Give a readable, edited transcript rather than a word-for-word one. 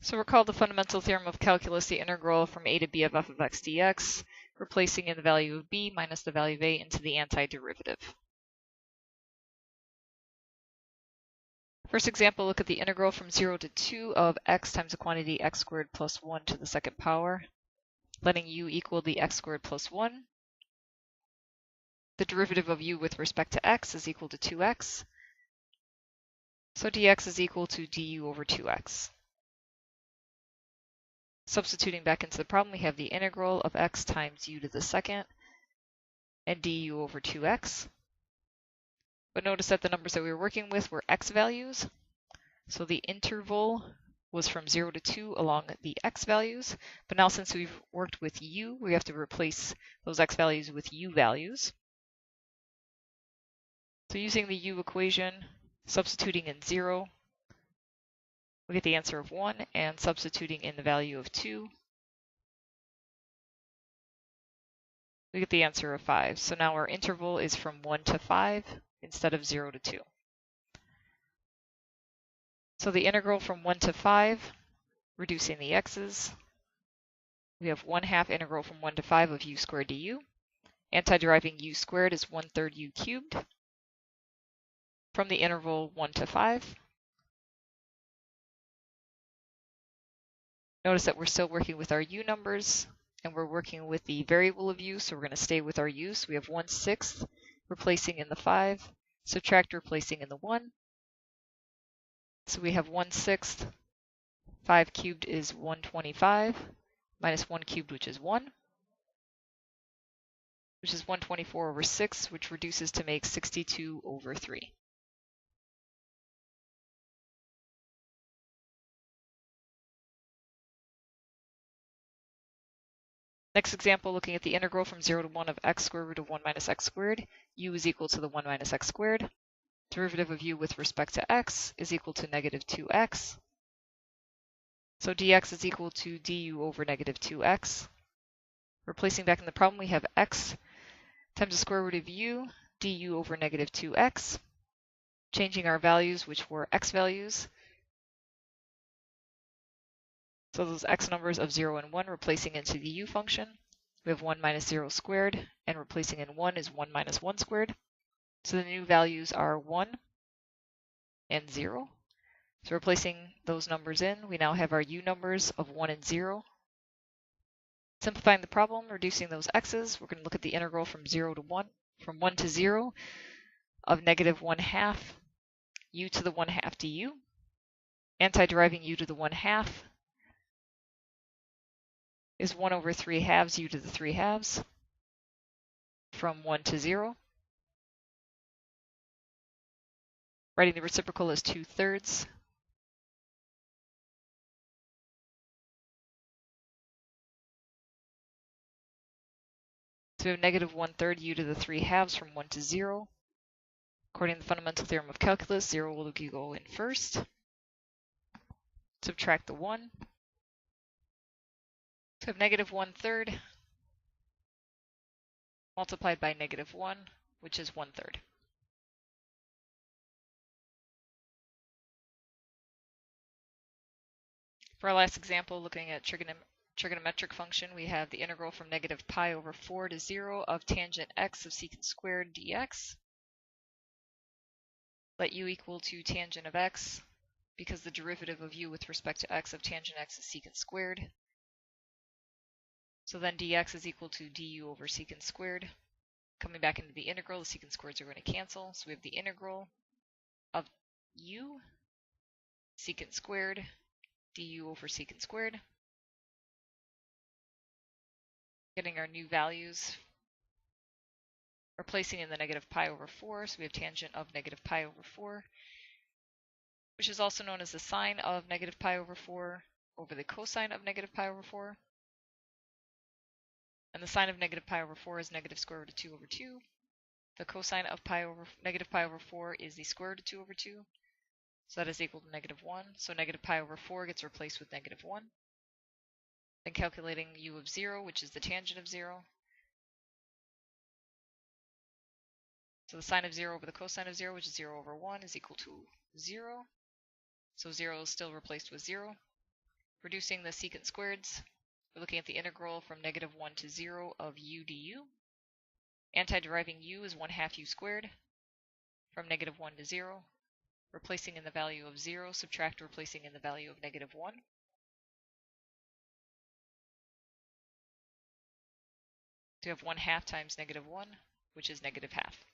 So recall the fundamental theorem of calculus, the integral from a to b of f of x dx, replacing in the value of b minus the value of a into the antiderivative. First example, look at the integral from 0 to 2 of x times the quantity x squared plus 1 to the second power, letting u equal the x squared plus 1. The derivative of u with respect to x is equal to 2x. So dx is equal to du over 2x. Substituting back into the problem, we have the integral of x times u to the second and du over 2x. But notice that the numbers that we were working with were x values. So the interval was from 0 to 2 along the x values. But now since we've worked with u, we have to replace those x values with u values. So using the u equation, substituting in 0, we get the answer of 1, and substituting in the value of 2, we get the answer of 5. So now our interval is from 1 to 5 instead of 0 to 2. So the integral from 1 to 5, reducing the x's, we have 1/2 integral from 1 to 5 of u squared du. Anti-deriving u squared is 1/3 u cubed from the interval 1 to 5. Notice that we're still working with our u numbers, and we're working with the variable of u, so we're going to stay with our u. So we have 1/6 replacing in the 5, subtract replacing in the 1. So we have 1/6, 5 cubed is 125, minus 1 cubed, which is 1, which is 124 over 6, which reduces to make 62 over 3. Next example, looking at the integral from 0 to 1 of x squared root of 1 minus x squared. U is equal to the 1 minus x squared. Derivative of u with respect to x is equal to negative 2x. So dx is equal to du over negative 2x. Replacing back in the problem, we have x times the square root of u, du over negative 2x. Changing our values, which were x values. So those x numbers of 0 and 1 replacing into the u function. We have 1 minus 0 squared, and replacing in 1 is 1 minus 1 squared. So the new values are 1 and 0. So replacing those numbers in, we now have our u numbers of 1 and 0. Simplifying the problem, reducing those x's, we're going to look at the integral from 0 to 1, from 1 to 0 of negative 1/2 u to the 1/2 du. Anti-deriving u to the 1/2 is 1 over 3/2 u to the 3/2 from 1 to 0. Writing the reciprocal as 2/3. So we have negative 1/3 u to the 3/2 from 1 to 0. According to the fundamental theorem of calculus, 0 will go in first. Subtract the 1. So we have negative 1/3 multiplied by negative 1, which is 1/3. For our last example, looking at trigonometric function, we have the integral from negative pi over 4 to 0 of tangent x of secant squared dx. Let u equal to tangent of x, because the derivative of u with respect to x of tangent x is secant squared. So then dx is equal to du over secant squared. Coming back into the integral, the secant squareds are going to cancel. So we have the integral of u, secant squared, du over secant squared. Getting our new values, replacing in the negative pi over 4. So we have tangent of negative pi over 4, which is also known as the sine of negative pi over 4 over the cosine of negative pi over 4. And the sine of negative pi over 4 is negative square root of 2 over 2. The cosine of negative pi over 4 is the square root of 2 over 2. So that is equal to negative 1. So negative pi over 4 gets replaced with negative 1. Then calculating u of 0, which is the tangent of 0. So the sine of 0 over the cosine of 0, which is 0 over 1, is equal to 0. So 0 is still replaced with 0. Reducing the secant squareds, we're looking at the integral from -1 to 0 of u du. Anti-deriving u is 1/2 u squared from -1 to 0. Replacing in the value of 0, subtract replacing in the value of -1. So you have 1/2 times -1, which is -1/2.